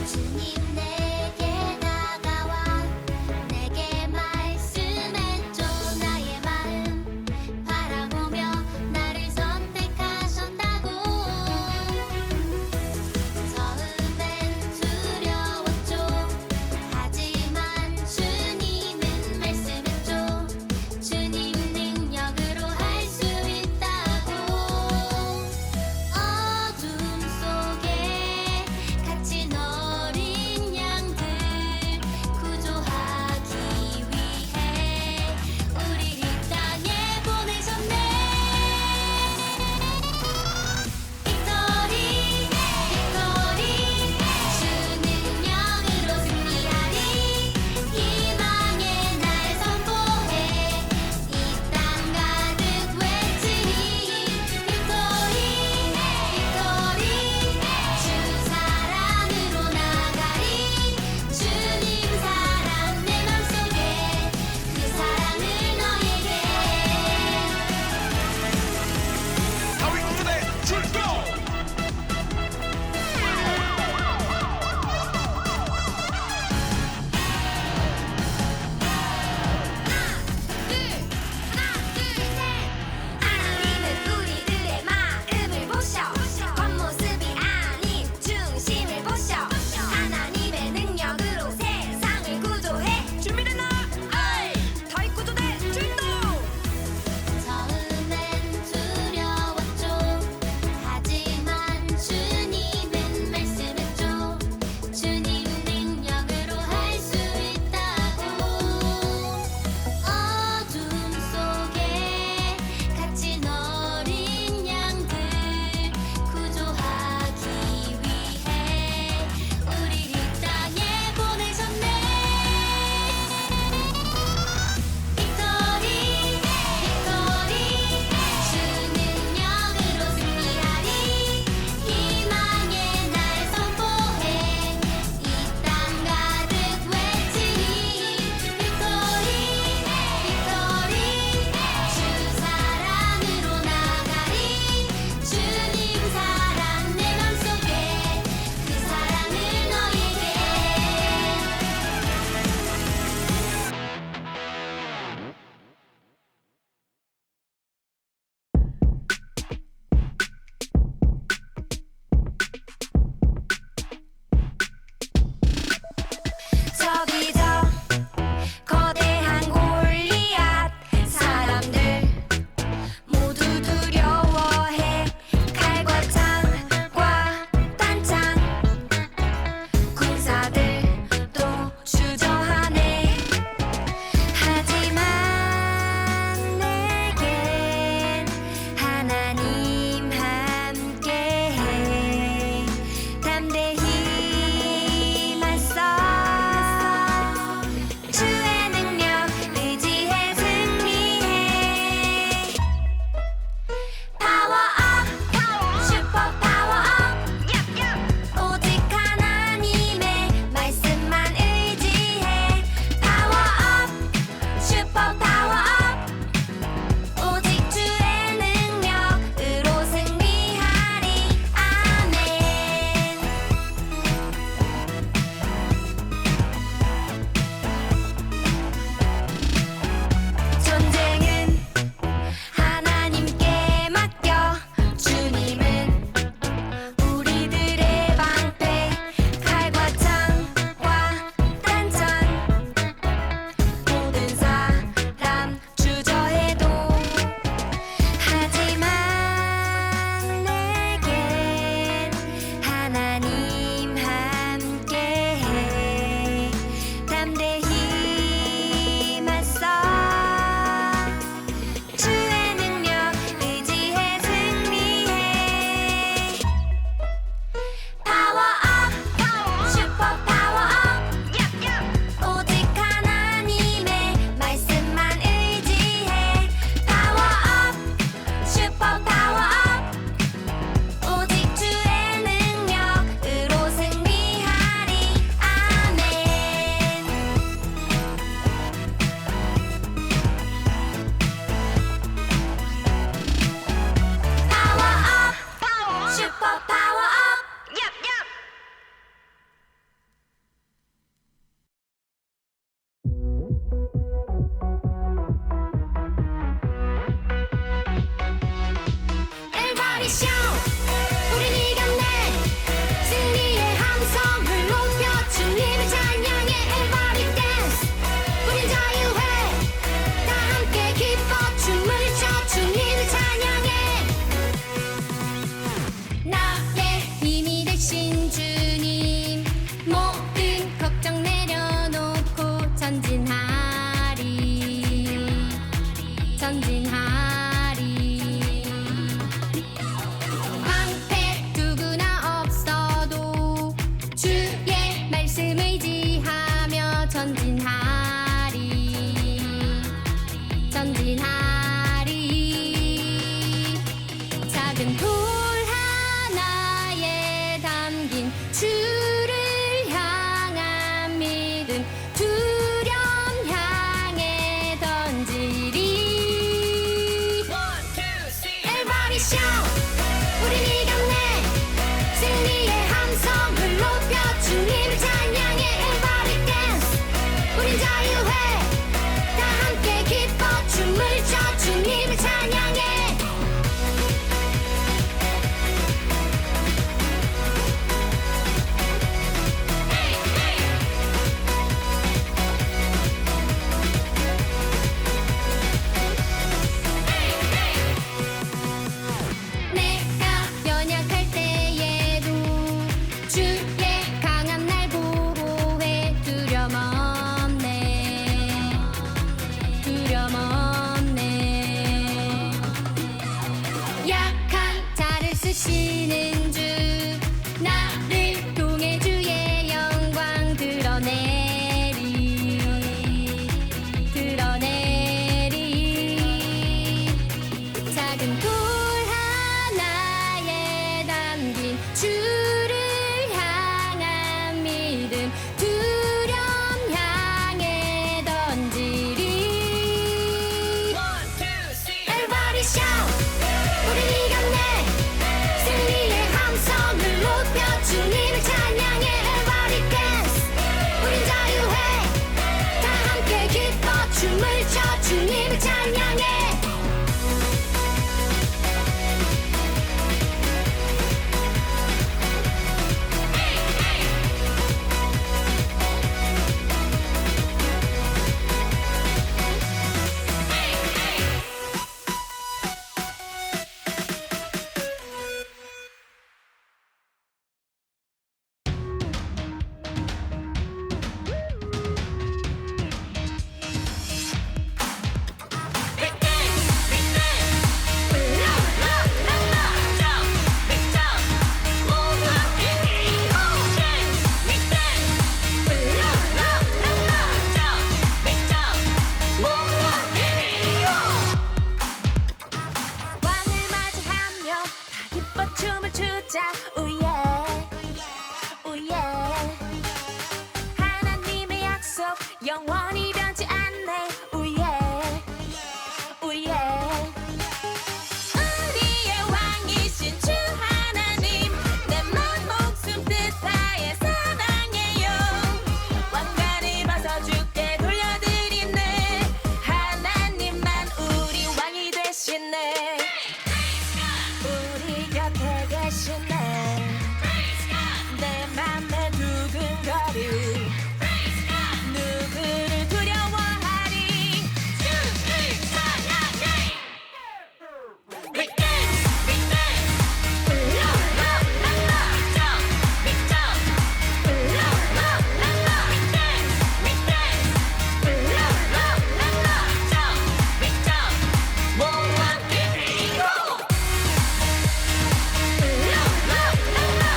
주님 내게 다가와 내게 말씀했죠. 나의 마음 바라보며 나를 선택하셨다고. 처음엔 두려웠죠. 하지만 주님은 말씀했죠. 주님 능력으로 할 수 있다고. 어둠 속에 갇힌 어린 주를 향한 믿음 두려움 향해 던지리. Everybody shout. 우린 이겼네. 승리의 함성을 높여 주님을 찬양해. Everybody dance. 우린 자유해. 다 함께 기뻐 춤을 춰 주님을 찬양해. 왕을 맞이하며 다 기뻐 춤을 추자. 우예 우예. 하나님의 약속 영원히 변치 않네. 우예 우예. 우리의 왕이신 주 하나님 내 맘 목숨 뜻 다해 사랑해요. 왕관을 벗어 주께 돌려드리네. 하나님만 우리 왕이 되시네. 우리 곁에 계시네. 내 맘에 두근거리. 누구를 두려워하리. 주를 찬양해. We dance, we dance. La la la la. Jump, we jump. La la la la. We dance, we dance. La la la la. Jump, we jump. 모두 함께 뛰고. La la la la.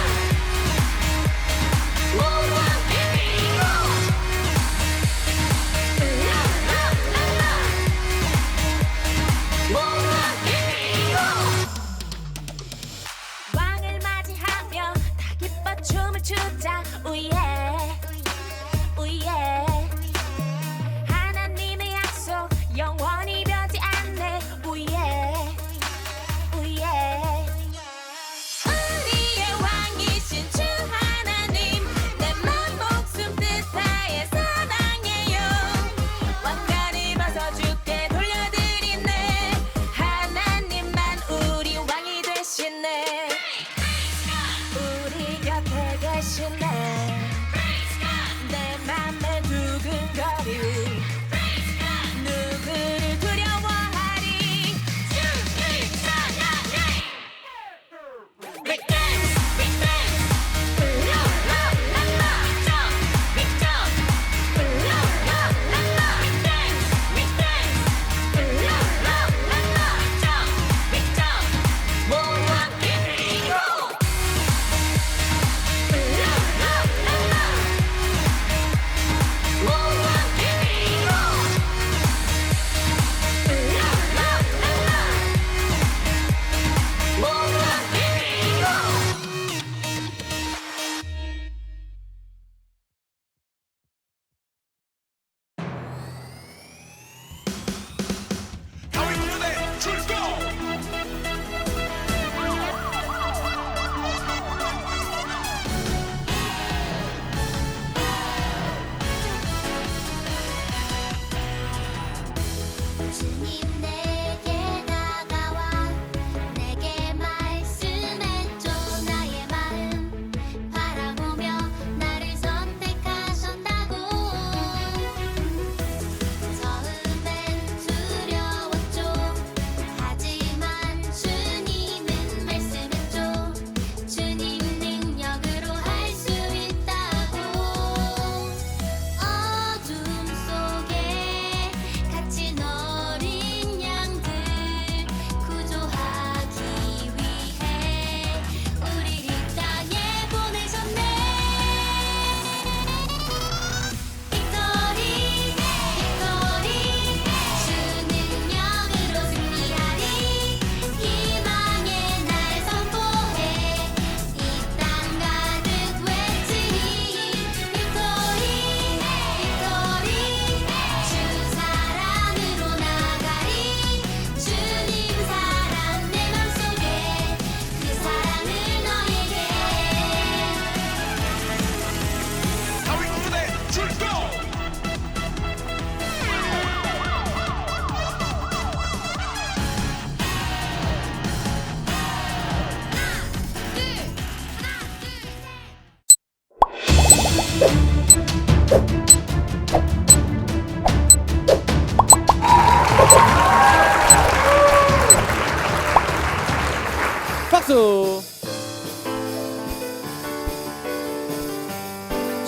모두 함께 뛰고. La la la la. 모두 함께 뛰고. 왕을 맞이하며 다 기뻐 춤을 추자. 우예 우예. 하나님의 약속 영원히 변치 않네. 우예 우예. 우리의 왕이신 주 하나님 내 맘 목숨 뜻 다해 사랑해요. 왕관을 벗어 주께 돌려드리네. 하나님만 우리 왕이 되시네. 우리 곁에 계시네. 내 맘에 두근거리. 누구를 두려워하리. 주를 찬양해. We dance, we dance. La la la la. Jump, we jump. La la la la. We dance, we dance. La la la la. Jump, we jump. 모두 함께 뛰고. La la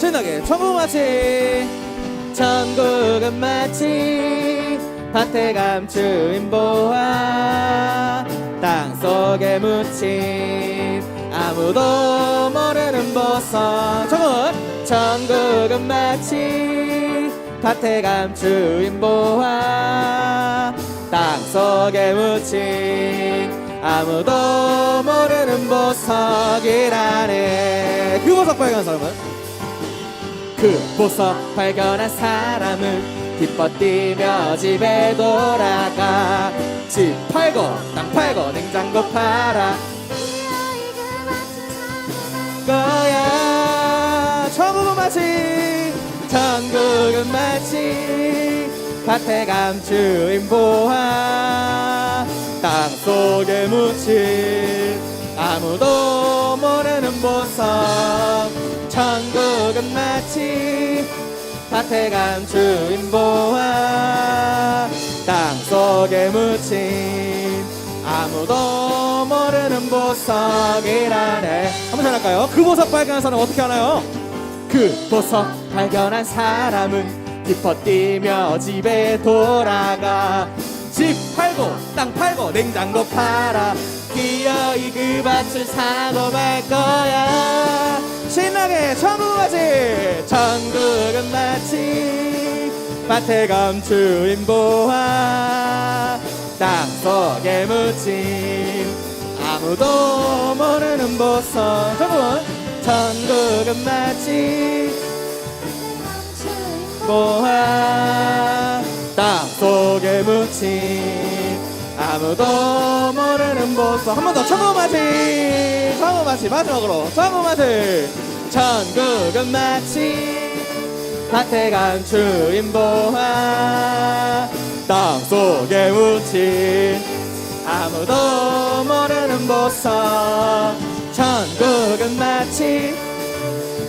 신나게 천국마치 천국은 마치 밭에 감추인 보화 땅속에 묻힌 아무도 모르는 보석 천국은 마치 밭에 감추인 보화 땅속에 묻힌 아무도 모르는 보석이라네. 그 보석 발견한 사람은? 그 보석 발견한 사람은 기뻐 뛰며 집에 돌아가 집 팔고 땅 팔고 냉장고 팔아 거야. 천국은 마치 천국은 마치 밭에 감추인 보화 땅속에 묻힌 아무도 모르는 보석 천국은 마치 밭에 감추인 보화 땅속에 묻힌 아무도 모르는 보석이라네. 한번 잘 할까요? 그 보석 발견한 사람 어떻게 하나요? 그 보석 발견한 사람은 기뻐 뛰며 집에 돌아가 집 팔고 땅 팔고 냉장고 팔아 기어이 그 밭을 사고 말 거야. 신나게 천국은 마치 천국은 마치 밭에 감추인 보화 땅속에 묻힌 아무도 모르는 보석 천국은 마치 보화 땅속에 묻힌 아무도 모르는 보석. 한 번 더 천국은 마치 마지막으로 천국은 마치 천국은 마치 밭에 감추인 보화 땅속에 묻힌 아무도 모르는 보석 천국은 마치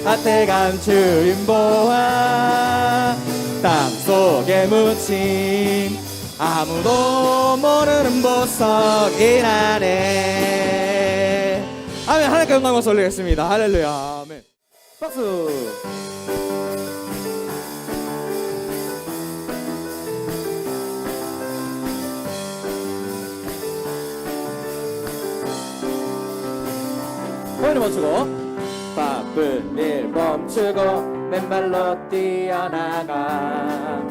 밭에 감추인 보화 땅속에 묻힌 아무도 모르는 보석이라네. 아멘. 하나님께 영광을 올리겠습니다. 할렐루야. 아멘. 박수. 호연이 멈추고 바쁜 일 멈추고 맨발로 뛰어나가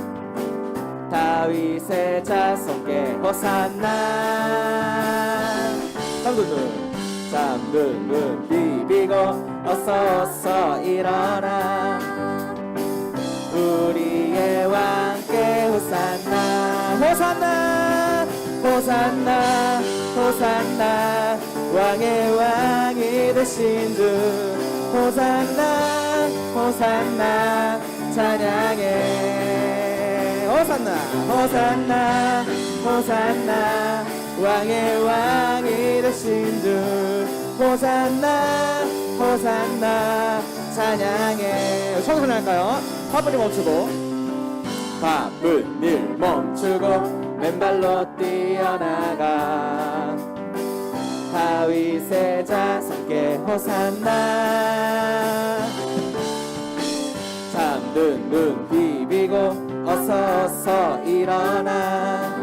다윗의 자손께 호산나 잠든 눈 비비고 어서 일어나 우리의 왕께 호산나 호산나 호산나 호산나 왕의 왕이 되신 주 호산나 호산나 찬양해 호산나 호산나 호산나 왕의 왕이 되신 주 호산나 호산나 찬양해. 처음 할까요? 바쁜 일 멈추고 바쁜 일 멈추고 맨발로 뛰어나가 다윗의 자손께 호산나 잠든 눈 비비고 어서 일어나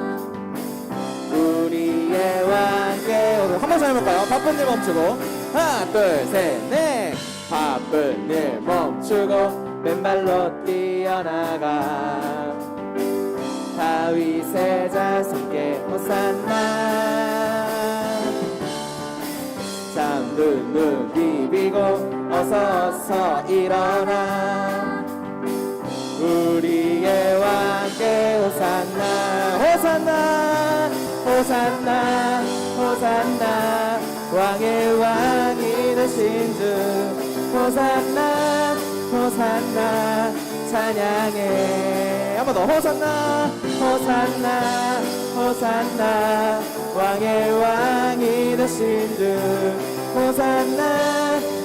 우리의 왕께. 한번 더 해볼까요? 바쁜 일 멈추고 하나 둘 셋 넷 바쁜 일 멈추고 맨발로 뛰어나가 다윗의 자손께 호산나 잠든 눈 비비고 어서 일어나 우리의 왕께 호산나 호산나 호산나 호산나 왕의 왕이 되신 주 호산나 호산나 찬양해. 한 번 더 호산나 호산나 호산나 왕의 왕이 되신 주 호산나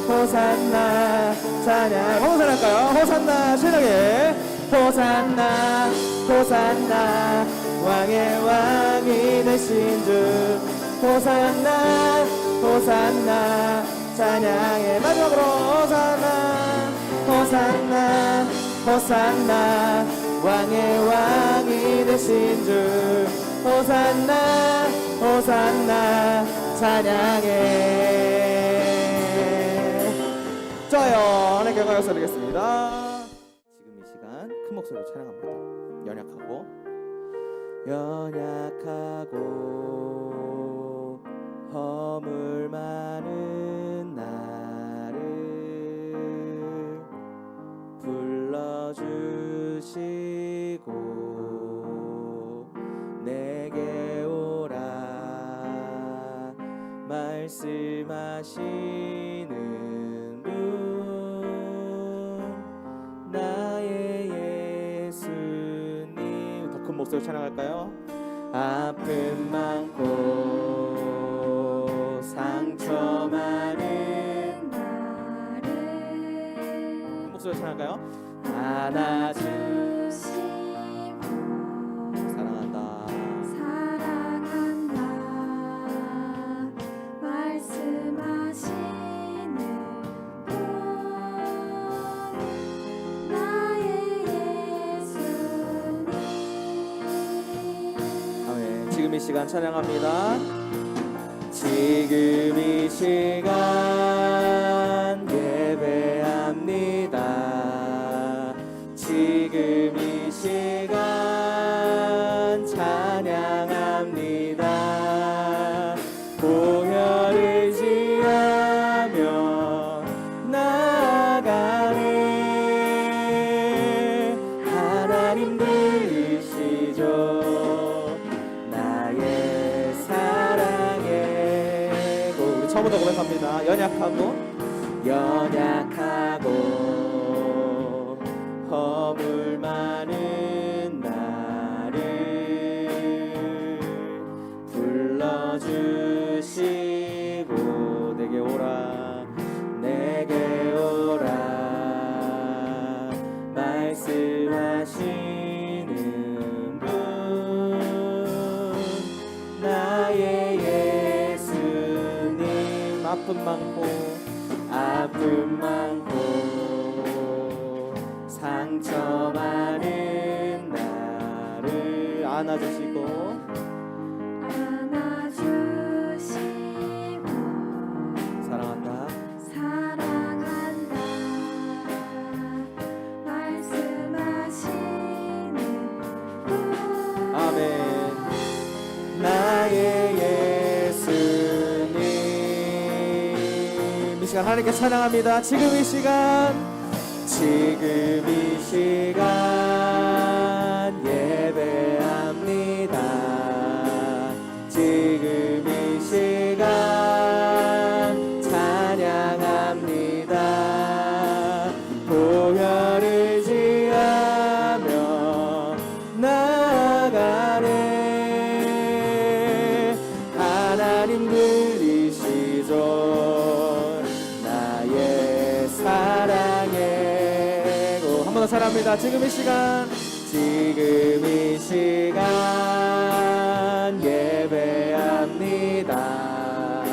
호산나 찬양. 호산나 할까요? 호산나 신나게 호산나 호산나 왕의 왕이 되신 주 호산나 호산나 찬양해. 마지막으로 호산나 호산나 호산나 왕의 왕이 되신 주 호산나 호산나 찬양해. 좋아요. 하나님께 영광을 드리겠습니다. 지금 이 시간 큰 목소리로 찬양합니다. 연약하고 연약하고 허물 많은 나를 불러주시고 내게 오라 말씀하시는 분 나의 예수님. 더 큰 목소리로 찬양할까요? 아픔 많고 상처 많은 나를 큰 목소리로 찬양할까요? 안아주시고 사랑한다 사랑한다 말씀하시는 분 나의 예수님. 아멘. 지금 이 시간 찬양합니다. 지금 이 시간 예배합니다. 지금 이 시간 찬양합니다. 보혈을 지하며 나아가네. 하나님 들으시죠 나의 사랑에. 우리 처음부터 고백합니다. 연약하고 허물 많은 나를 불러주시고 내게 오라 말씀하시는 분 나의 예수님. 아픔 많고 상처 많은 나를 안아주시고 사랑한다 말씀하시는 분. 아멘. 나의 예수님. 이 시간 하나님께 찬양합니다. 지금 이 시간 예배합니다. 지금 이 시간 찬양합니다. 보혈을 지하며 나아가네. 하나님 들리시죠 나의 사랑에. 한 번 더 사랑합니다. 지금 이 시간 예배합니다.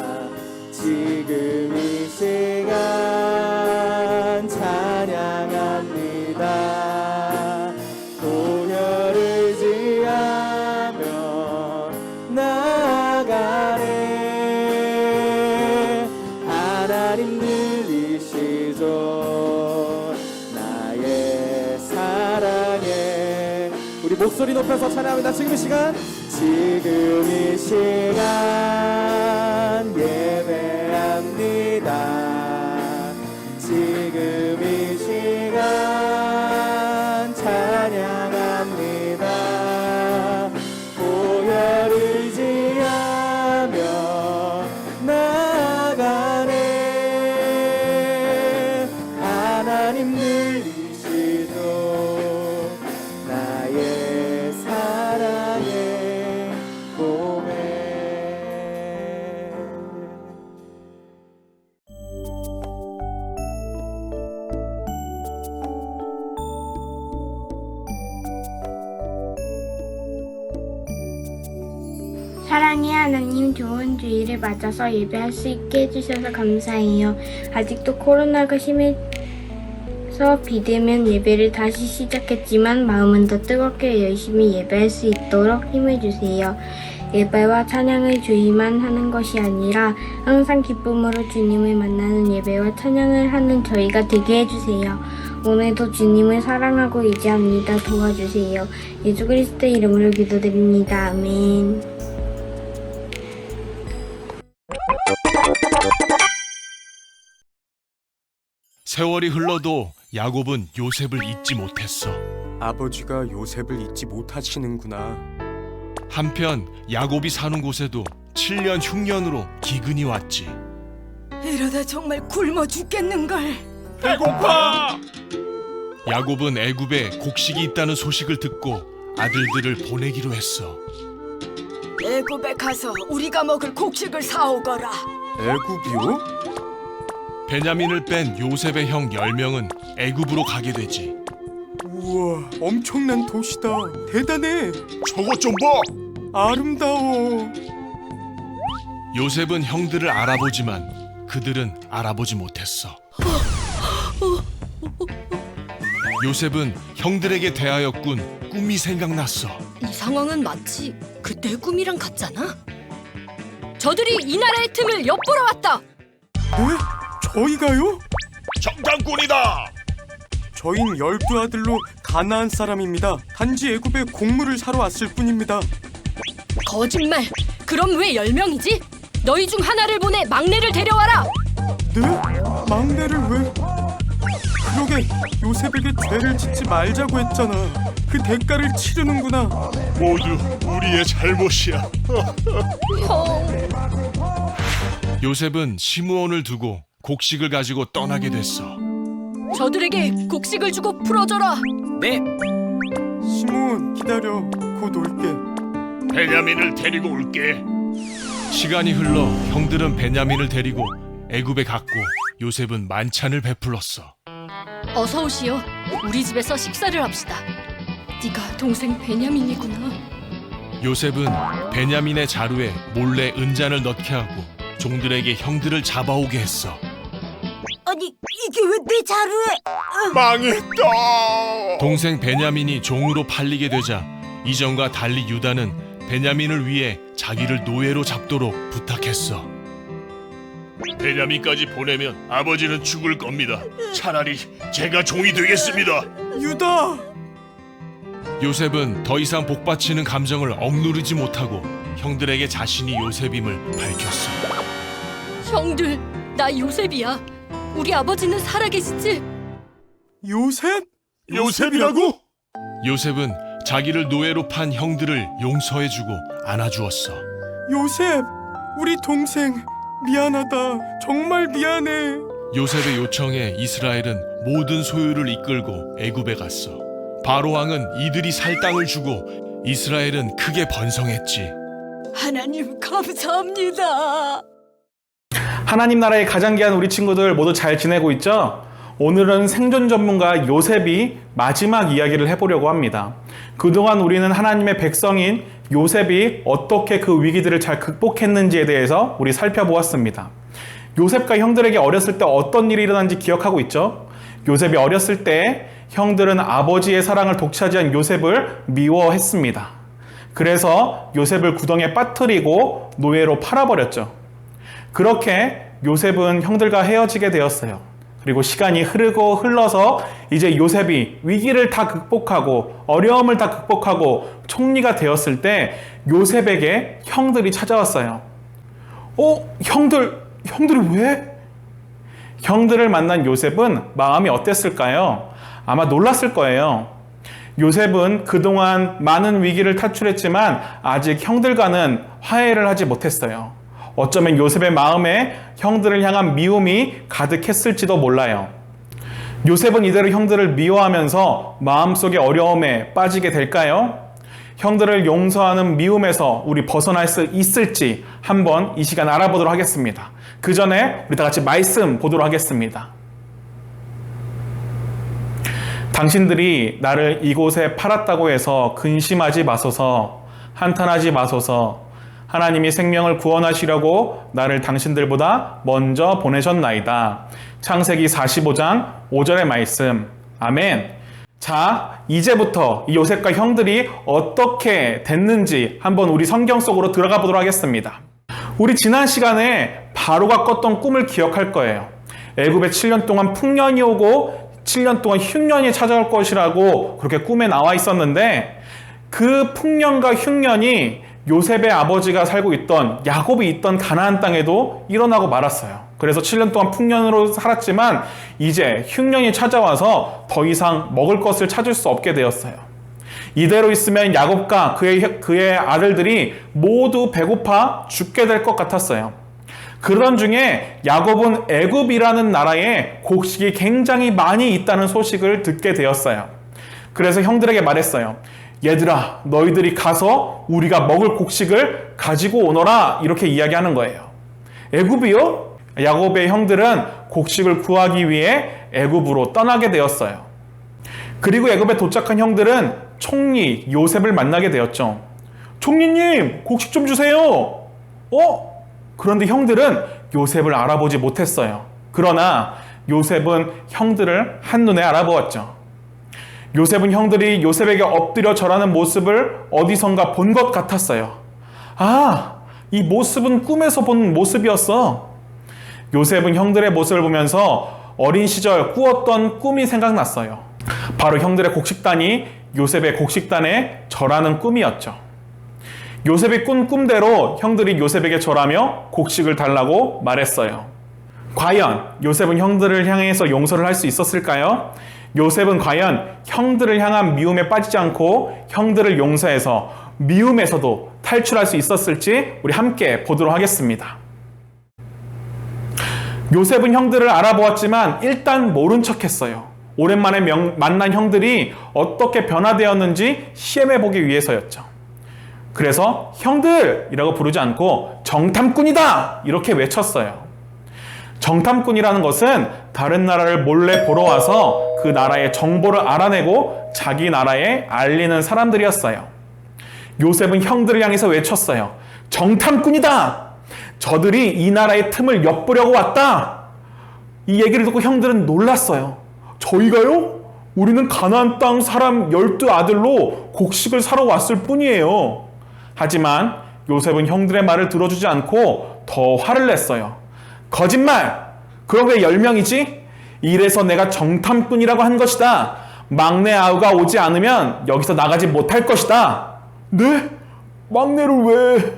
지금 이 시간 찬양합니다. 보혈을 지하며 나아가네. 하나님 들리시죠 나의 사랑에. 우리 목소리 높여서 찬양합니다. 지금 이 시간 예배합니다. 지금 이 시간 찬양합니다. 보혈을 지하며 나아가네. 하나님 들리시죠 나의 사랑의 고백. 사랑의 하나님, 좋은 주일을 맞아서 예배할 수 있게 해주셔서 감사해요. 아직도 코로나가 심해서 힘들어서 비대면 예배를 다시 시작했지만 마음은 더 뜨겁게 열심히 예배할 수 있도록 힘을 주세요. 예배와 찬양을 주의만 하는 것이 아니라 항상 기쁨으로 주님을 만나는 예배와 찬양을 하는 저희가 되게 해주세요. 오늘도 주님을 사랑하고 의지합니다. 도와주세요. 예수 그리스도의 이름으로 기도드립니다. 아멘. 세월이 흘러도 야곱은 요셉을 잊지 못했어. 아버지가 요셉을 잊지 못하시는구나. 한편 야곱이 사는 곳에도 7년 흉년으로 기근이 왔지. 이러다 정말 굶어 죽겠는걸. 배고파! 야곱은 애굽에 곡식이 있다는 소식을 듣고 아들들을 보내기로 했어. 애굽에 가서 우리가 먹을 곡식을 사오거라. 애굽이요? 베냐민을 뺀 요셉의 형 10명은 애굽으로 가게 되지. 우와, 엄청난 도시다. 대단해. 저것 좀 봐! 아름다워. 요셉은 형들을 알아보지만 그들은 알아보지 못했어. 요셉은 형들에게 대하였군 꿈이 생각났어. 이 상황은 마치 그때 꿈이랑 같잖아. 저들이 이 나라의 틈을 엿보러 왔다. 네? 저희가요? 정탐꾼이다! 저흰 12아들로 가나안 사람입니다. 단지 애굽에 곡물을 사러 왔을 뿐입니다. 거짓말. 그럼 왜 10명이지? 너희 중 하나를 보내 막내를 데려와라. 네? 막내를 왜? 그러게 요셉에게 죄를 짓지 말자고 했잖아. 그 대가를 치르는구나. 모두 우리의 잘못이야. 형. 요셉은 시므온을 두고 곡식을 가지고 떠나게 됐어. 저들에게 곡식을 주고 풀어줘라. 시몬, 기다려. 곧 올게. 베냐민을 데리고 올게. 시간이 흘러 형들은 베냐민을 데리고 애굽에 갔고 요셉은 만찬을 베풀었어. 어서 오시오. 우리 집에서 식사를 합시다. 네가 동생 베냐민이구나. 요셉은 베냐민의 자루에 몰래 은잔을 넣게 하고 종들에게 형들을 잡아오게 했어. 아니 이게 왜 내 자루에? 망했다. 동생 베냐민이 종으로 팔리게 되자 이전과 달리 유다는 베냐민을 위해 자기를 노예로 잡도록 부탁했어. 베냐민까지 보내면 아버지는 죽을 겁니다. 차라리 제가 종이 되겠습니다. 유다! 요셉은 더 이상 복받치는 감정을 억누르지 못하고 형들에게 자신이 요셉임을 밝혔어. 형들, 나 요셉이야. 우리 아버지는 살아계시지? 요셉? 요셉이라고? 요셉은 자기를 노예로 판 형들을 용서해주고 안아주었어. 요셉! 우리 동생 미안하다. 정말 미안해. 요셉의 요청에 이스라엘은 모든 소유를 이끌고 애굽에 갔어. 바로 왕은 이들이 살 땅을 주고 이스라엘은 크게 번성했지. 하나님 감사합니다. 하나님 나라의 가장 귀한 우리 친구들 모두 잘 지내고 있죠? 오늘은 생존 전문가 요셉이 마지막 이야기를 해보려고 합니다. 그동안 우리는 하나님의 백성인 요셉이 어떻게 그 위기들을 잘 극복했는지에 대해서 우리 살펴보았습니다. 요셉과 형들에게 어렸을 때 어떤 일이 일어난지 기억하고 있죠? 요셉이 어렸을 때 형들은 아버지의 사랑을 독차지한 요셉을 미워했습니다. 그래서 요셉을 구덩이에 빠뜨리고 노예로 팔아버렸죠. 그렇게 요셉은 형들과 헤어지게 되었어요. 그리고 시간이 흐르고 흘러서 이제 요셉이 위기를 다 극복하고 어려움을 다 극복하고 총리가 되었을 때 요셉에게 형들이 찾아왔어요. 형들이 왜? 형들을 만난 요셉은 마음이 어땠을까요? 아마 놀랐을 거예요. 요셉은 그동안 많은 위기를 탈출했지만 아직 형들과는 화해를 하지 못했어요. 어쩌면 요셉의 마음에 형들을 향한 미움이 가득했을지도 몰라요. 요셉은 이대로 형들을 미워하면서 마음속의 어려움에 빠지게 될까요? 형들을 용서하는 미움에서 우리 벗어날 수 있을지 한번 이 시간 알아보도록 하겠습니다. 그 전에 우리 다 같이 말씀 보도록 하겠습니다. 당신들이 나를 이곳에 팔았다고 해서 근심하지 마소서, 한탄하지 마소서. 하나님이 생명을 구원하시려고 나를 당신들보다 먼저 보내셨나이다. 창세기 45장 5절의 말씀. 아멘. 자, 이제부터 이 요셉과 형들이 어떻게 됐는지 한번 우리 성경 속으로 들어가 보도록 하겠습니다. 우리 지난 시간에 바로가 꿨던 꿈을 기억할 거예요. 애굽에 7년 동안 풍년이 오고 7년 동안 흉년이 찾아올 것이라고 그렇게 꿈에 나와 있었는데, 그 풍년과 흉년이 요셉의 아버지가 살고 있던 야곱이 있던 가나안 땅에도 일어나고 말았어요. 그래서 7년 동안 풍년으로 살았지만 이제 흉년이 찾아와서 더 이상 먹을 것을 찾을 수 없게 되었어요. 이대로 있으면 야곱과 그의 아들들이 모두 배고파 죽게 될 것 같았어요. 그러던 중에 야곱은 애굽이라는 나라에 곡식이 굉장히 많이 있다는 소식을 듣게 되었어요. 그래서 형들에게 말했어요. 얘들아, 너희들이 가서 우리가 먹을 곡식을 가지고 오너라, 이렇게 이야기하는 거예요. 애굽이요? 야곱의 형들은 곡식을 구하기 위해 애굽으로 떠나게 되었어요. 그리고 애굽에 도착한 형들은 총리 요셉을 만나게 되었죠. 총리님, 곡식 좀 주세요. 그런데 형들은 요셉을 알아보지 못했어요. 그러나 요셉은 형들을 한눈에 알아보았죠. 요셉은 형들이 요셉에게 엎드려 절하는 모습을 어디선가 본 것 같았어요. 아, 이 모습은 꿈에서 본 모습이었어. 요셉은 형들의 모습을 보면서 어린 시절 꾸었던 꿈이 생각났어요. 바로 형들의 곡식단이 요셉의 곡식단에 절하는 꿈이었죠. 요셉이 꾼 꿈대로 형들이 요셉에게 절하며 곡식을 달라고 말했어요. 과연 요셉은 형들을 향해서 용서를 할 수 있었을까요? 요셉은 과연 형들을 향한 미움에 빠지지 않고 형들을 용서해서 미움에서도 탈출할 수 있었을지 우리 함께 보도록 하겠습니다. 요셉은 형들을 알아보았지만 일단 모른 척했어요. 오랜만에 만난 형들이 어떻게 변화되었는지 시험해보기 위해서였죠. 그래서 형들이라고 부르지 않고 정탐꾼이다! 이렇게 외쳤어요. 정탐꾼이라는 것은 다른 나라를 몰래 보러 와서 그 나라의 정보를 알아내고 자기 나라에 알리는 사람들이었어요. 요셉은 형들을 향해서 외쳤어요. 정탐꾼이다! 저들이 이 나라의 틈을 엿보려고 왔다! 이 얘기를 듣고 형들은 놀랐어요. 저희가요? 우리는 가나안 땅 사람 12아들로 곡식을 사러 왔을 뿐이에요. 하지만 요셉은 형들의 말을 들어주지 않고 더 화를 냈어요. 거짓말! 그럼 왜 10명이지? 이래서 내가 정탐꾼이라고 한 것이다. 막내 아우가 오지 않으면 여기서 나가지 못할 것이다. 네? 막내를 왜?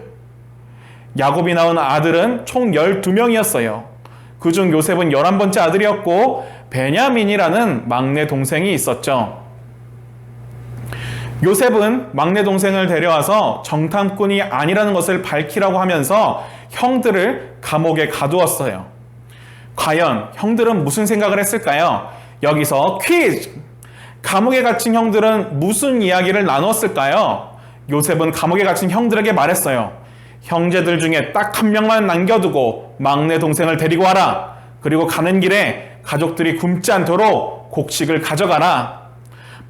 야곱이 낳은 아들은 총 12명이었어요. 그중 요셉은 11번째 아들이었고 베냐민이라는 막내 동생이 있었죠. 요셉은 막내 동생을 데려와서 정탐꾼이 아니라는 것을 밝히라고 하면서 형들을 감옥에 가두었어요. 과연 형들은 무슨 생각을 했을까요? 여기서 퀴즈! 감옥에 갇힌 형들은 무슨 이야기를 나눴을까요? 요셉은 감옥에 갇힌 형들에게 말했어요. 형제들 중에 딱 한 명만 남겨두고 막내 동생을 데리고 와라. 그리고 가는 길에 가족들이 굶지 않도록 곡식을 가져가라.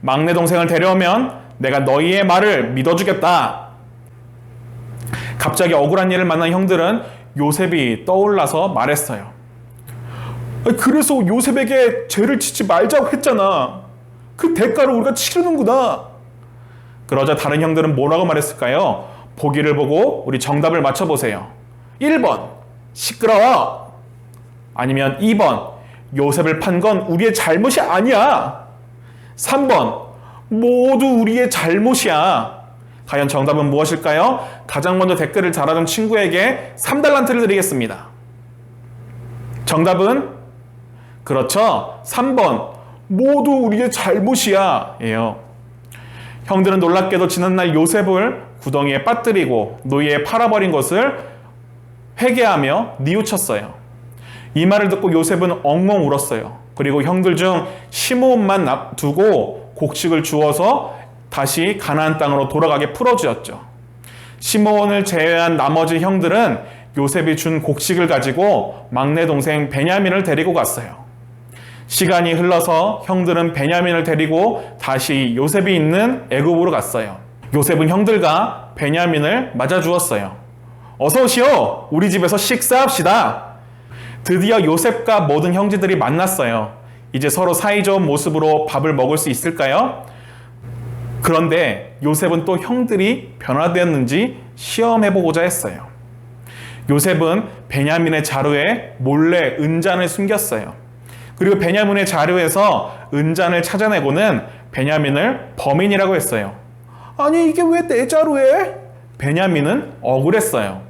막내 동생을 데려오면 내가 너희의 말을 믿어주겠다. 갑자기 억울한 일을 만난 형들은 요셉이 떠올라서 말했어요. 그래서 요셉에게 죄를 짓지 말자고 했잖아. 그 대가를 우리가 치르는구나. 그러자 다른 형들은 뭐라고 말했을까요? 보기를 보고 우리 정답을 맞춰보세요. 1번, 시끄러워. 아니면 2번, 요셉을 판 건 우리의 잘못이 아니야. 3번, 모두 우리의 잘못이야. 과연 정답은 무엇일까요? 가장 먼저 댓글을 달아준 친구에게 3달란트를 드리겠습니다. 정답은 그렇죠. 3번, 모두 우리의 잘못이야 예요. 형들은 놀랍게도 지난날 요셉을 구덩이에 빠뜨리고 노예에 팔아버린 것을 회개하며 뉘우쳤어요. 이 말을 듣고 요셉은 엉엉 울었어요. 그리고 형들 중 시므온만 두고 곡식을 주어서 다시 가나안 땅으로 돌아가게 풀어주었죠. 시므온을 제외한 나머지 형들은 요셉이 준 곡식을 가지고 막내 동생 베냐민을 데리고 갔어요. 시간이 흘러서 형들은 베냐민을 데리고 다시 요셉이 있는 애굽으로 갔어요. 요셉은 형들과 베냐민을 맞아 주었어요. 어서 오시오. 우리 집에서 식사합시다. 드디어 요셉과 모든 형제들이 만났어요. 이제 서로 사이좋은 모습으로 밥을 먹을 수 있을까요? 그런데 요셉은 또 형들이 변화되었는지 시험해보고자 했어요. 요셉은 베냐민의 자루에 몰래 은잔을 숨겼어요. 그리고 베냐민의 자루에서 은잔을 찾아내고는 베냐민을 범인이라고 했어요. 아니, 이게 왜 내 자루에? 베냐민은 억울했어요.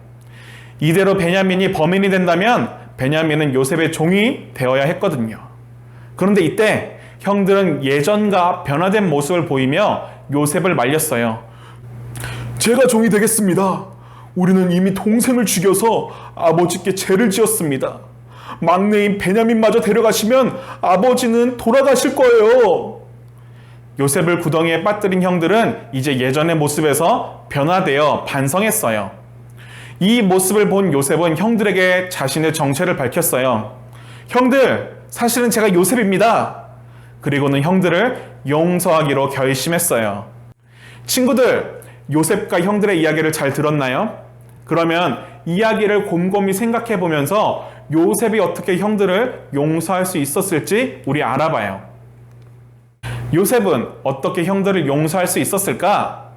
이대로 베냐민이 범인이 된다면 베냐민은 요셉의 종이 되어야 했거든요. 그런데 이때 형들은 예전과 변화된 모습을 보이며 요셉을 말렸어요. 제가 종이 되겠습니다. 우리는 이미 동생을 죽여서 아버지께 죄를 지었습니다. 막내인 베냐민마저 데려가시면 아버지는 돌아가실 거예요. 요셉을 구덩이에 빠뜨린 형들은 이제 예전의 모습에서 변화되어 반성했어요. 이 모습을 본 요셉은 형들에게 자신의 정체를 밝혔어요. 형들, 사실은 제가 요셉입니다. 그리고는 형들을 용서하기로 결심했어요. 친구들, 요셉과 형들의 이야기를 잘 들었나요? 그러면 이야기를 곰곰이 생각해 보면서 요셉이 어떻게 형들을 용서할 수 있었을지 우리 알아봐요. 요셉은 어떻게 형들을 용서할 수 있었을까?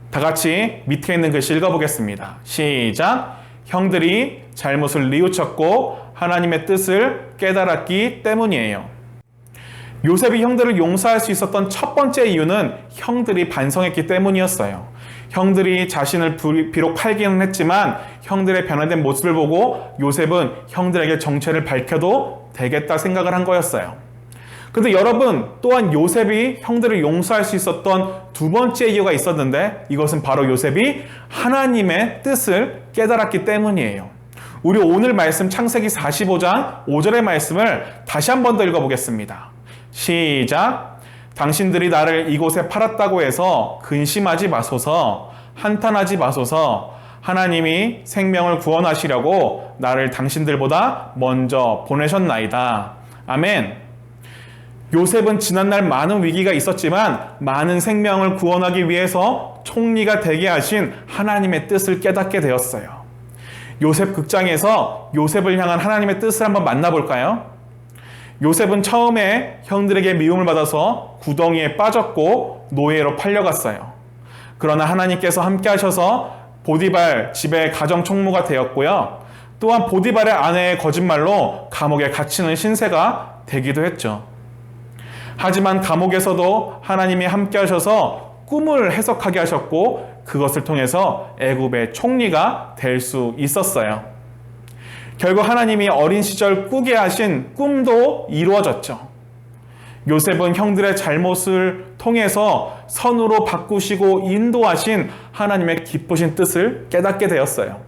다 같이 밑에 있는 글씨 읽어보겠습니다. 시작! 형들이 잘못을 뉘우쳤고 하나님의 뜻을 깨달았기 때문이에요. 요셉이 형들을 용서할 수 있었던 첫 번째 이유는 형들이 반성했기 때문이었어요. 형들이 자신을 비록 팔기는 했지만 형들의 변화된 모습을 보고 요셉은 형들에게 정체를 밝혀도 되겠다 생각을 한 거였어요. 근데 여러분, 또한 요셉이 형들을 용서할 수 있었던 두 번째 이유가 있었는데 이것은 바로 요셉이 하나님의 뜻을 깨달았기 때문이에요. 우리 오늘 말씀 창세기 45장 5절의 말씀을 다시 한 번 더 읽어보겠습니다. 시작! 당신들이 나를 이곳에 팔았다고 해서 근심하지 마소서, 한탄하지 마소서. 하나님이 생명을 구원하시려고 나를 당신들보다 먼저 보내셨나이다. 아멘. 요셉은 지난날 많은 위기가 있었지만 많은 생명을 구원하기 위해서 총리가 되게 하신 하나님의 뜻을 깨닫게 되었어요. 요셉 극장에서 요셉을 향한 하나님의 뜻을 한번 만나볼까요? 요셉은 처음에 형들에게 미움을 받아서 구덩이에 빠졌고 노예로 팔려갔어요. 그러나 하나님께서 함께 하셔서 보디발 집의 가정 총무가 되었고요. 또한 보디발의 아내의 거짓말로 감옥에 갇히는 신세가 되기도 했죠. 하지만 감옥에서도 하나님이 함께 하셔서 꿈을 해석하게 하셨고 그것을 통해서 애굽의 총리가 될 수 있었어요. 결국 하나님이 어린 시절 꾸게 하신 꿈도 이루어졌죠. 요셉은 형들의 잘못을 통해서 선으로 바꾸시고 인도하신 하나님의 기쁘신 뜻을 깨닫게 되었어요.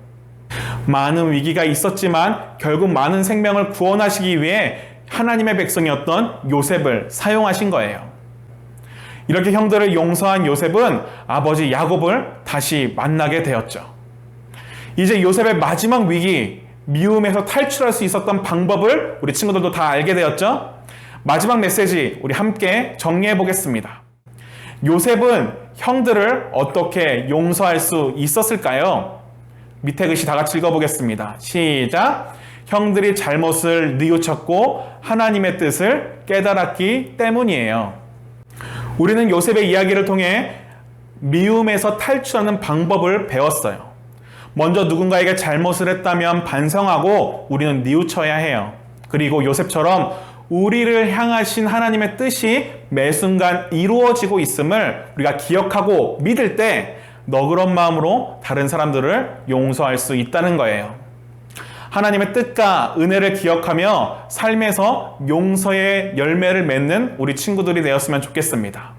많은 위기가 있었지만 결국 많은 생명을 구원하시기 위해 하나님의 백성이었던 요셉을 사용하신 거예요. 이렇게 형들을 용서한 요셉은 아버지 야곱을 다시 만나게 되었죠. 이제 요셉의 마지막 위기, 미움에서 탈출할 수 있었던 방법을 우리 친구들도 다 알게 되었죠? 마지막 메시지 우리 함께 정리해 보겠습니다. 요셉은 형들을 어떻게 용서할 수 있었을까요? 밑에 글씨 다 같이 읽어보겠습니다. 시작! 형들이 잘못을 뉘우쳤고 하나님의 뜻을 깨달았기 때문이에요. 우리는 요셉의 이야기를 통해 미움에서 탈출하는 방법을 배웠어요. 먼저 누군가에게 잘못을 했다면 반성하고 우리는 뉘우쳐야 해요. 그리고 요셉처럼 우리를 향하신 하나님의 뜻이 매 순간 이루어지고 있음을 우리가 기억하고 믿을 때 너그러운 마음으로 다른 사람들을 용서할 수 있다는 거예요. 하나님의 뜻과 은혜를 기억하며 삶에서 용서의 열매를 맺는 우리 친구들이 되었으면 좋겠습니다.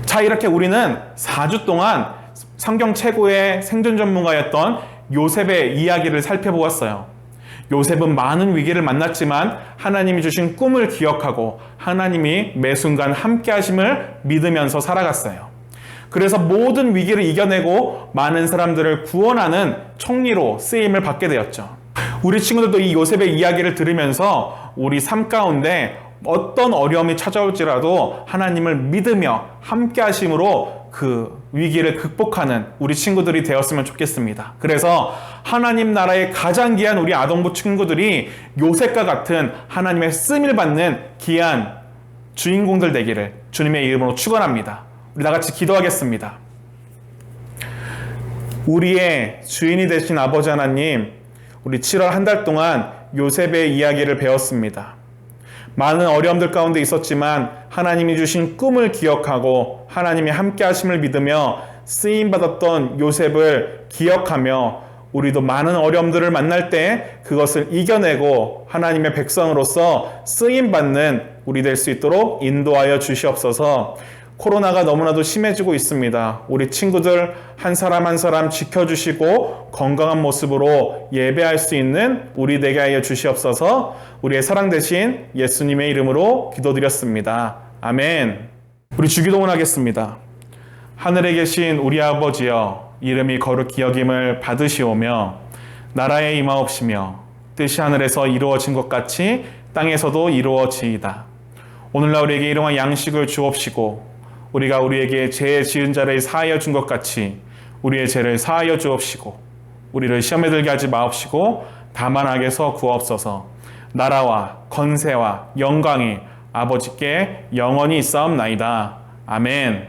자, 이렇게 우리는 4주 동안 성경 최고의 생존 전문가였던 요셉의 이야기를 살펴보았어요. 요셉은 많은 위기를 만났지만 하나님이 주신 꿈을 기억하고 하나님이 매 순간 함께 하심을 믿으면서 살아갔어요. 그래서 모든 위기를 이겨내고 많은 사람들을 구원하는 총리로 쓰임을 받게 되었죠. 우리 친구들도 이 요셉의 이야기를 들으면서 우리 삶 가운데 어떤 어려움이 찾아올지라도 하나님을 믿으며 함께 하심으로 그 위기를 극복하는 우리 친구들이 되었으면 좋겠습니다. 그래서 하나님 나라의 가장 귀한 우리 아동부 친구들이 요셉과 같은 하나님의 쓰임을 받는 귀한 주인공들 되기를 주님의 이름으로 축원합니다. 우리 다 같이 기도하겠습니다. 우리의 주인이 되신 아버지 하나님, 우리 7월 한 달 동안 요셉의 이야기를 배웠습니다. 많은 어려움들 가운데 있었지만 하나님이 주신 꿈을 기억하고 하나님이 함께 하심을 믿으며 쓰임받았던 요셉을 기억하며 우리도 많은 어려움들을 만날 때 그것을 이겨내고 하나님의 백성으로서 쓰임받는 우리 될 수 있도록 인도하여 주시옵소서. 코로나가 너무나도 심해지고 있습니다. 우리 친구들 한 사람 한 사람 지켜주시고 건강한 모습으로 예배할 수 있는 우리 되게 하여 주시옵소서. 우리의 사랑 되신 예수님의 이름으로 기도드렸습니다. 아멘. 우리 주기도문 하겠습니다. 하늘에 계신 우리 아버지여, 이름이 거룩히 여김을 받으시오며 나라에 임하옵시며 뜻이 하늘에서 이루어진 것 같이 땅에서도 이루어지이다. 오늘날 우리에게 일용할 양식을 주옵시고 우리가 우리에게 죄 지은 자를 사하여 준 것 같이 우리의 죄를 사하여 주옵시고 우리를 시험에 들게 하지 마옵시고 다만 악에서 구하옵소서. 나라와 건세와 영광이 아버지께 영원히 있사옵나이다. 아멘.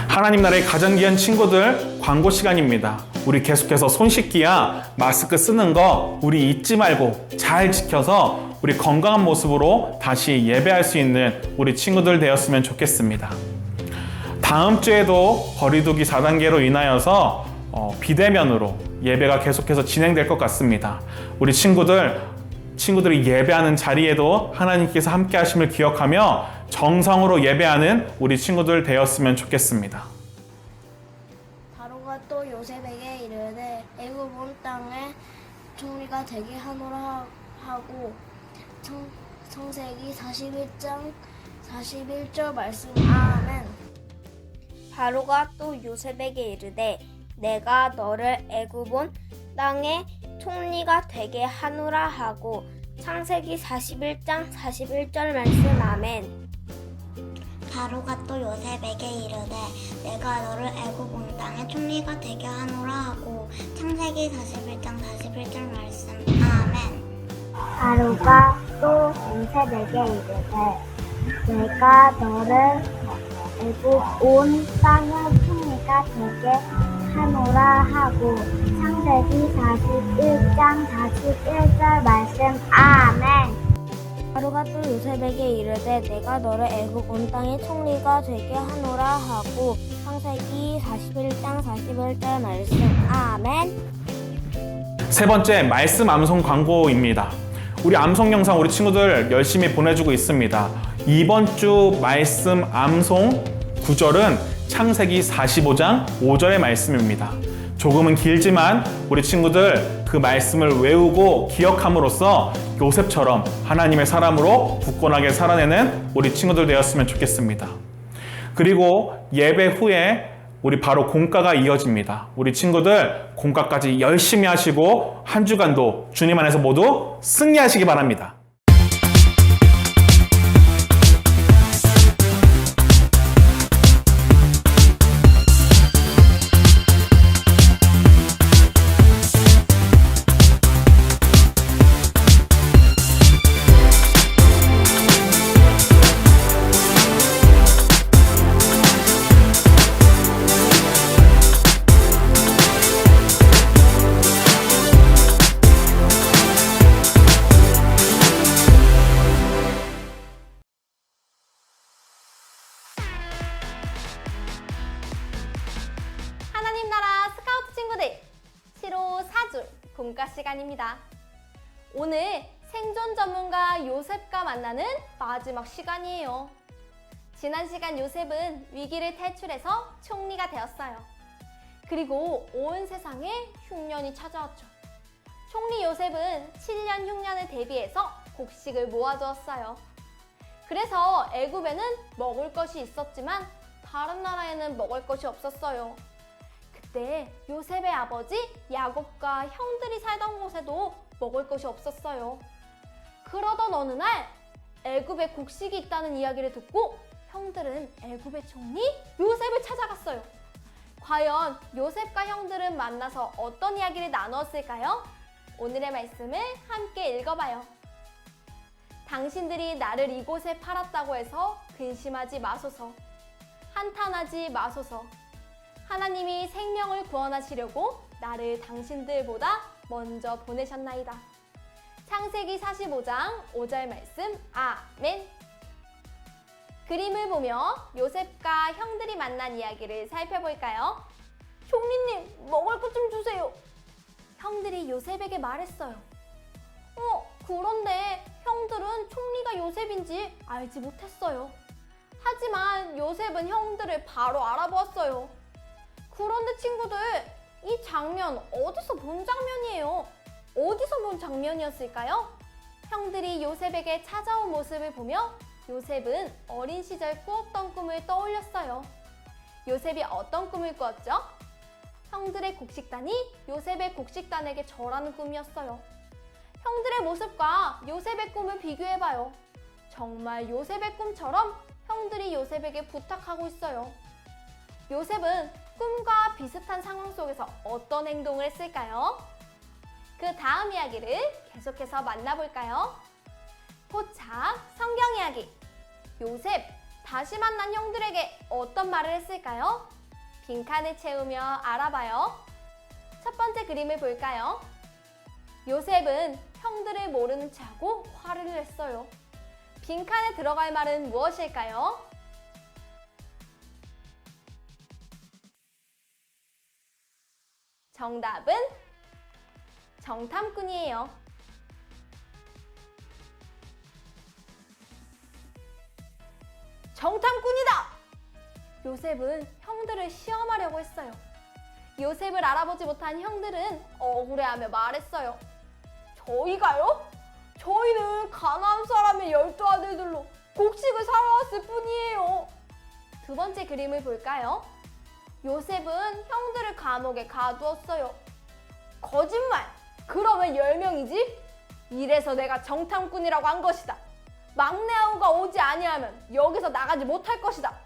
하나님 나라의 가장 귀한 친구들, 광고 시간입니다. 우리 계속해서 손 씻기야 마스크 쓰는 거 우리 잊지 말고 잘 지켜서 우리 건강한 모습으로 다시 예배할 수 있는 우리 친구들 되었으면 좋겠습니다. 다음 주에도 거리두기 4단계로 인하여서 비대면으로 예배가 계속해서 진행될 것 같습니다. 우리 친구들이 예배하는 자리에도 하나님께서 함께 하심을 기억하며 정성으로 예배하는 우리 친구들 되었으면 좋겠습니다. 바로가 또 요셉에게 이르되 애굽 온 땅에 총리가 되게 하노라 하고 창세기 41장 41절 말씀. 아멘. 바로가 또 요셉에게 이르되 내가 너를 애굽 온 땅에 총리가 되게 하노라 하고 창세기 41장 41절 말씀. 아멘. 바로가 또 요셉에게 이르되 내가 너를 애굽 온 땅에 총리가 되게 하노라 하고 창세기 41장 41절 말씀. 아멘. 바로가 또 요셉에게 이르되 내가 너를 애굽 온 땅의 총리가 되게 하노라 하고 창세기 41장 41절 말씀. 아멘. 바로가 또 요셉에게 이르되 내가 너를 애굽 온 땅의 총리가 되게 하노라 하고 창세기 41장 41절 말씀. 아멘. 세 번째, 말씀 암송 광고입니다. 우리 암송 영상 우리 친구들 열심히 보내주고 있습니다. 이번 주 말씀 암송 구절은 창세기 45장 5절의 말씀입니다. 조금은 길지만 우리 친구들 그 말씀을 외우고 기억함으로써 요셉처럼 하나님의 사람으로 굳건하게 살아내는 우리 친구들 되었으면 좋겠습니다. 그리고 예배 후에 우리 바로 공과가 이어집니다. 우리 친구들 공과까지 열심히 하시고 한 주간도 주님 안에서 모두 승리하시기 바랍니다. 하나님 나라 스카우트 친구들 7호 4줄 공과 시간입니다. 오늘 생존 전문가 요셉과 만나는 마지막 시간이에요. 지난 시간 요셉은 위기를 탈출해서 총리가 되었어요. 그리고 온 세상에 흉년이 찾아왔죠. 총리 요셉은 7년 흉년을 대비해서 곡식을 모아두었어요. 그래서 애굽에는 먹을 것이 있었지만 다른 나라에는 먹을 것이 없었어요. 그때 요셉의 아버지 야곱과 형들이 살던 곳에도 먹을 것이 없었어요. 그러던 어느 날 애굽에 곡식이 있다는 이야기를 듣고 형들은 애굽의 총리 요셉을 찾아갔어요. 과연 요셉과 형들은 만나서 어떤 이야기를 나누었을까요? 오늘의 말씀을 함께 읽어봐요. 당신들이 나를 이곳에 팔았다고 해서 근심하지 마소서. 한탄하지 마소서. 하나님이 생명을 구원하시려고 나를 당신들보다 먼저 보내셨나이다. 창세기 45장 5절 말씀. 아멘. 그림을 보며 요셉과 형들이 만난 이야기를 살펴볼까요? 총리님, 먹을 것 좀 주세요. 형들이 요셉에게 말했어요. 그런데 형들은 총리가 요셉인지 알지 못했어요. 하지만 요셉은 형들을 바로 알아보았어요. 그런데 친구들, 이 장면 어디서 본 장면이에요? 어디서 본 장면이었을까요? 형들이 요셉에게 찾아온 모습을 보며 요셉은 어린 시절 꾸었던 꿈을 떠올렸어요. 요셉이 어떤 꿈을 꾸었죠? 형들의 곡식단이 요셉의 곡식단에게 절하는 꿈이었어요. 형들의 모습과 요셉의 꿈을 비교해봐요. 정말 요셉의 꿈처럼 형들이 요셉에게 부탁하고 있어요. 요셉은 꿈과 비슷한 상황 속에서 어떤 행동을 했을까요? 그 다음 이야기를 계속해서 만나볼까요? 포착 성경 이야기. 요셉 다시 만난 형들에게 어떤 말을 했을까요? 빈칸을 채우며 알아봐요. 첫 번째 그림을 볼까요? 요셉은 형들을 모르는 척하고 화를 냈어요. 빈칸에 들어갈 말은 무엇일까요? 정답은 정탐꾼이에요. 정탐꾼이다! 요셉은 형들을 시험하려고 했어요. 요셉을 알아보지 못한 형들은 억울해하며 말했어요. 저희가요? 저희는 가나안 사람의 12아들들로 곡식을 사러 왔을 뿐이에요. 두 번째 그림을 볼까요? 요셉은 형들을 감옥에 가두었어요. 거짓말! 그러면 10명이지? 이래서 내가 정탐꾼이라고 한 것이다. 막내 아우가 오지 아니하면 여기서 나가지 못할 것이다.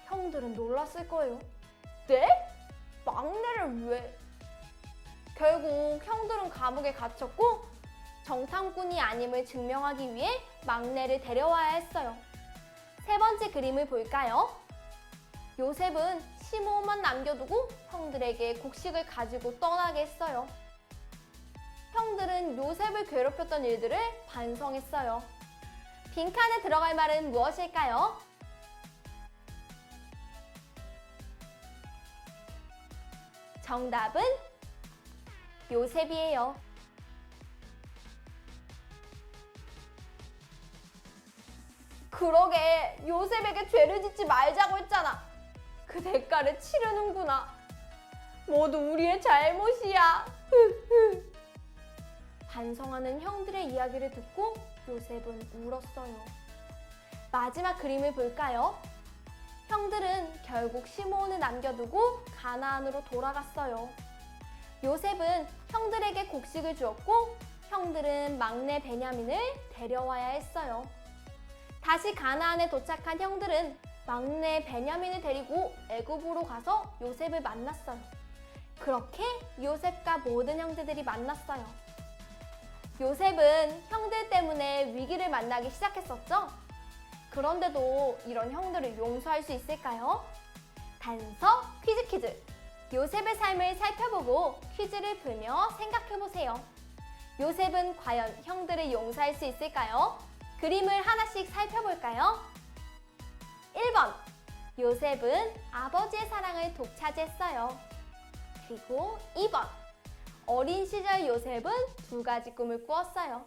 형들은 놀랐을 거예요. 네? 막내를 왜? 결국 형들은 감옥에 갇혔고 정탐꾼이 아님을 증명하기 위해 막내를 데려와야 했어요. 세 번째 그림을 볼까요? 요셉은 시므온만 남겨두고 형들에게 곡식을 가지고 떠나게 했어요. 형들은 요셉을 괴롭혔던 일들을 반성했어요. 빈칸에 들어갈 말은 무엇일까요? 정답은 요셉이에요. 그러게 요셉에게 죄를 짓지 말자고 했잖아. 그 대가를 치르는구나. 모두 우리의 잘못이야. 반성하는 형들의 이야기를 듣고 요셉은 울었어요. 마지막 그림을 볼까요? 형들은 결국 시므온을 남겨두고 가나안으로 돌아갔어요. 요셉은 형들에게 곡식을 주었고 형들은 막내 베냐민을 데려와야 했어요. 다시 가나안에 도착한 형들은 막내 베냐민을 데리고 애굽으로 가서 요셉을 만났어요. 그렇게 요셉과 모든 형제들이 만났어요. 요셉은 형들 때문에 위기를 만나기 시작했었죠? 그런데도 이런 형들을 용서할 수 있을까요? 단서 퀴즈. 요셉의 삶을 살펴보고 퀴즈를 풀며 생각해보세요. 요셉은 과연 형들을 용서할 수 있을까요? 그림을 하나씩 살펴볼까요? 1번, 요셉은 아버지의 사랑을 독차지했어요. 그리고 2번, 어린 시절 요셉은 2가지 꿈을 꾸었어요.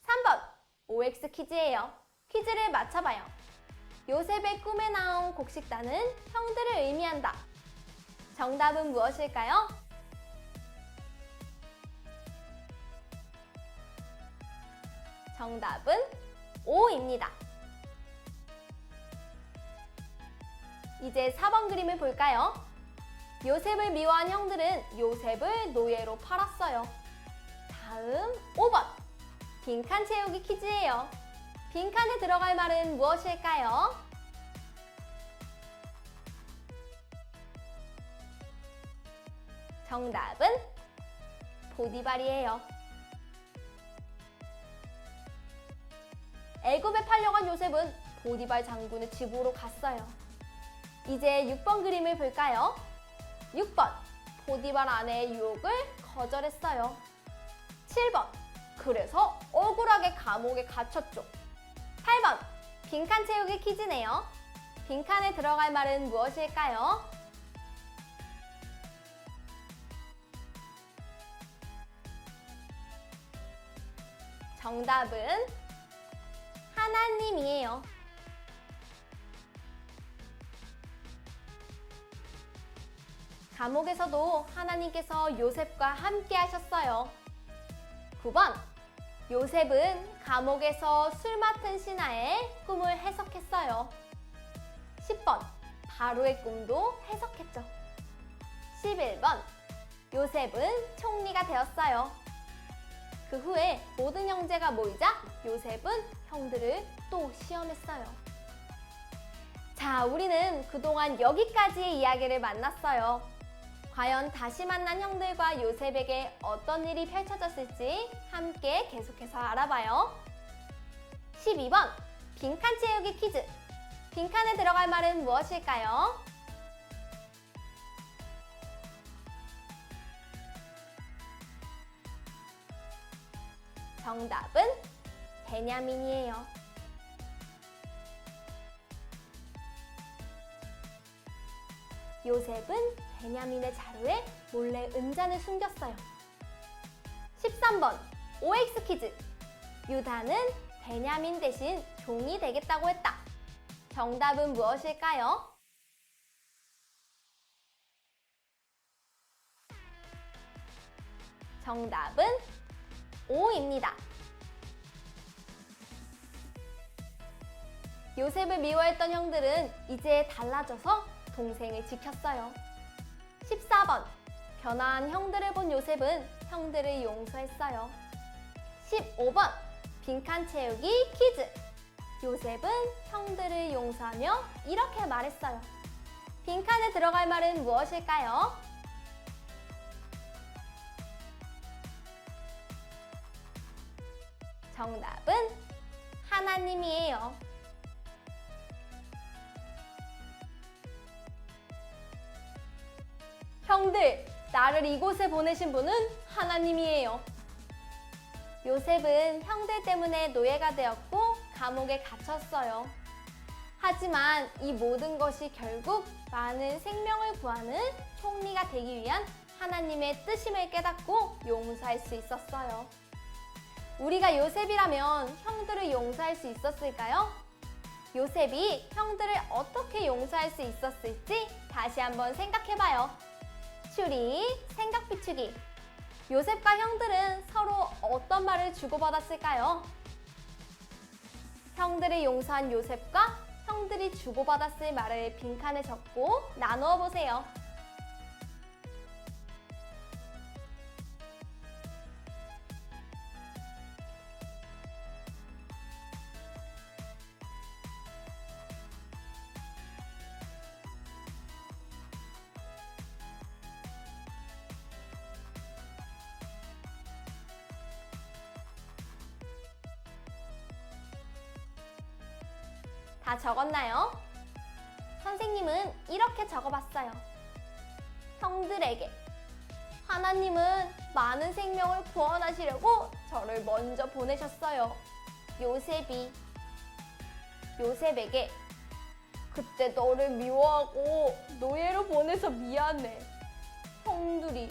3번, OX 퀴즈예요. 퀴즈를 맞춰봐요. 요셉의 꿈에 나온 곡식단은 형들을 의미한다. 정답은 무엇일까요? 정답은 O입니다. 이제 4번 그림을 볼까요? 요셉을 미워한 형들은 요셉을 노예로 팔았어요. 다음 5번 빈칸 채우기 퀴즈예요. 빈칸에 들어갈 말은 무엇일까요? 정답은 보디발이에요. 애굽에 팔려간 요셉은 보디발 장군의 집으로 갔어요. 이제 6번 그림을 볼까요? 6번, 보디발 아내의 유혹을 거절했어요. 7번, 그래서 억울하게 감옥에 갇혔죠. 8번, 빈칸 채우기 퀴즈네요. 빈칸에 들어갈 말은 무엇일까요? 정답은 하나님이에요. 감옥에서도 하나님께서 요셉과 함께 하셨어요. 9번, 요셉은 감옥에서 술 맡은 신하의 꿈을 해석했어요. 10번, 바로의 꿈도 해석했죠. 11번, 요셉은 총리가 되었어요. 그 후에 모든 형제가 모이자 요셉은 형들을 또 시험했어요. 자, 우리는 그동안 여기까지의 이야기를 만났어요. 과연 다시 만난 형들과 요셉에게 어떤 일이 펼쳐졌을지 함께 계속해서 알아봐요. 12번, 빈칸 채우기 퀴즈. 빈칸에 들어갈 말은 무엇일까요? 정답은 베냐민이에요. 요셉은 베냐민의 자루에 몰래 은잔을 숨겼어요. 13번, OX 퀴즈. 유다는 베냐민 대신 종이 되겠다고 했다. 정답은 무엇일까요? 정답은 O입니다. 요셉을 미워했던 형들은 이제 달라져서 동생을 지켰어요. 14번, 변화한 형들을 본 요셉은 형들을 용서했어요. 15번, 빈칸 채우기 퀴즈. 요셉은 형들을 용서하며 이렇게 말했어요. 빈칸에 들어갈 말은 무엇일까요? 정답은 하나님이에요. 형들, 나를 이곳에 보내신 분은 하나님이에요. 요셉은 형들 때문에 노예가 되었고 감옥에 갇혔어요. 하지만 이 모든 것이 결국 많은 생명을 구하는 총리가 되기 위한 하나님의 뜻임을 깨닫고 용서할 수 있었어요. 우리가 요셉이라면 형들을 용서할 수 있었을까요? 요셉이 형들을 어떻게 용서할 수 있었을지 다시 한번 생각해봐요. 추리, 생각 비추기. 요셉과 형들은 서로 어떤 말을 주고받았을까요? 형들을 용서한 요셉과 형들이 주고받았을 말을 빈칸에 적고 나누어 보세요. 다 적었나요? 선생님은 이렇게 적어봤어요. 형들에게 하나님은 많은 생명을 구원하시려고 저를 먼저 보내셨어요. 요셉에게 그때 너를 미워하고 노예로 보내서 미안해. 형들이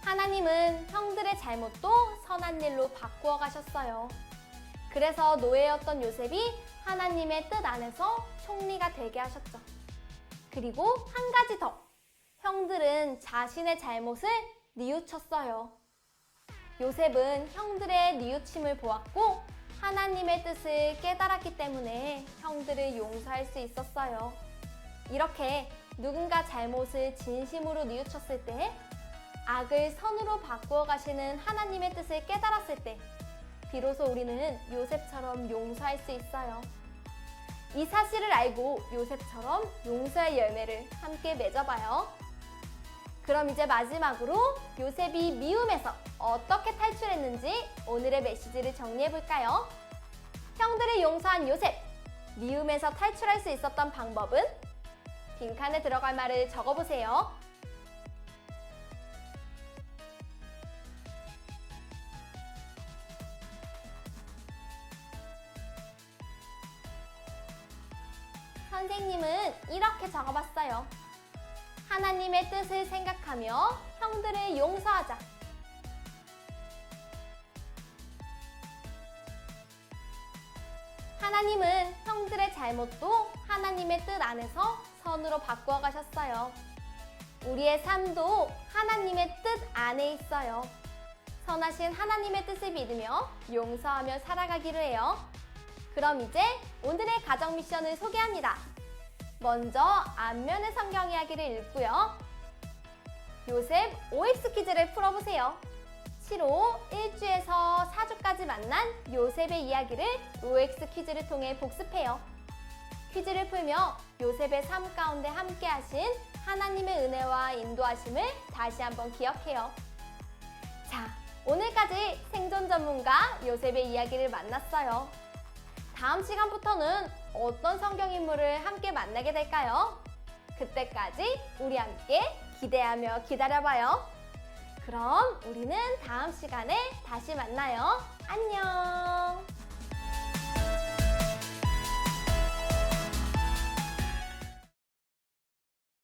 하나님은 형들의 잘못도 선한 일로 바꾸어 가셨어요. 그래서 노예였던 요셉이 하나님의 뜻 안에서 총리가 되게 하셨죠. 그리고 한 가지 더. 형들은 자신의 잘못을 뉘우쳤어요. 요셉은 형들의 뉘우침을 보았고 하나님의 뜻을 깨달았기 때문에 형들을 용서할 수 있었어요. 이렇게 누군가 잘못을 진심으로 뉘우쳤을 때 악을 선으로 바꾸어 가시는 하나님의 뜻을 깨달았을 때 비로소 우리는 요셉처럼 용서할 수 있어요. 이 사실을 알고 요셉처럼 용서의 열매를 함께 맺어봐요. 그럼 이제 마지막으로 요셉이 미움에서 어떻게 탈출했는지 오늘의 메시지를 정리해볼까요? 형들을 용서한 요셉, 미움에서 탈출할 수 있었던 방법은? 빈칸에 들어갈 말을 적어보세요. 선생님은 이렇게 적어봤어요. 하나님의 뜻을 생각하며 형들을 용서하자. 하나님은 형들의 잘못도 하나님의 뜻 안에서 선으로 바꾸어 가셨어요. 우리의 삶도 하나님의 뜻 안에 있어요. 선하신 하나님의 뜻을 믿으며 용서하며 살아가기로 해요. 그럼 이제 오늘의 가정 미션을 소개합니다. 먼저 앞면의 성경 이야기를 읽고요. 요셉 OX 퀴즈를 풀어보세요. 7호 1주에서 4주까지 만난 요셉의 이야기를 OX 퀴즈를 통해 복습해요. 퀴즈를 풀며 요셉의 삶 가운데 함께 하신 하나님의 은혜와 인도하심을 다시 한번 기억해요. 자, 오늘까지 생존 전문가 요셉의 이야기를 만났어요. 다음 시간부터는 어떤 성경 인물을 함께 만나게 될까요? 그때까지 우리 함께 기대하며 기다려봐요. 그럼 우리는 다음 시간에 다시 만나요. 안녕!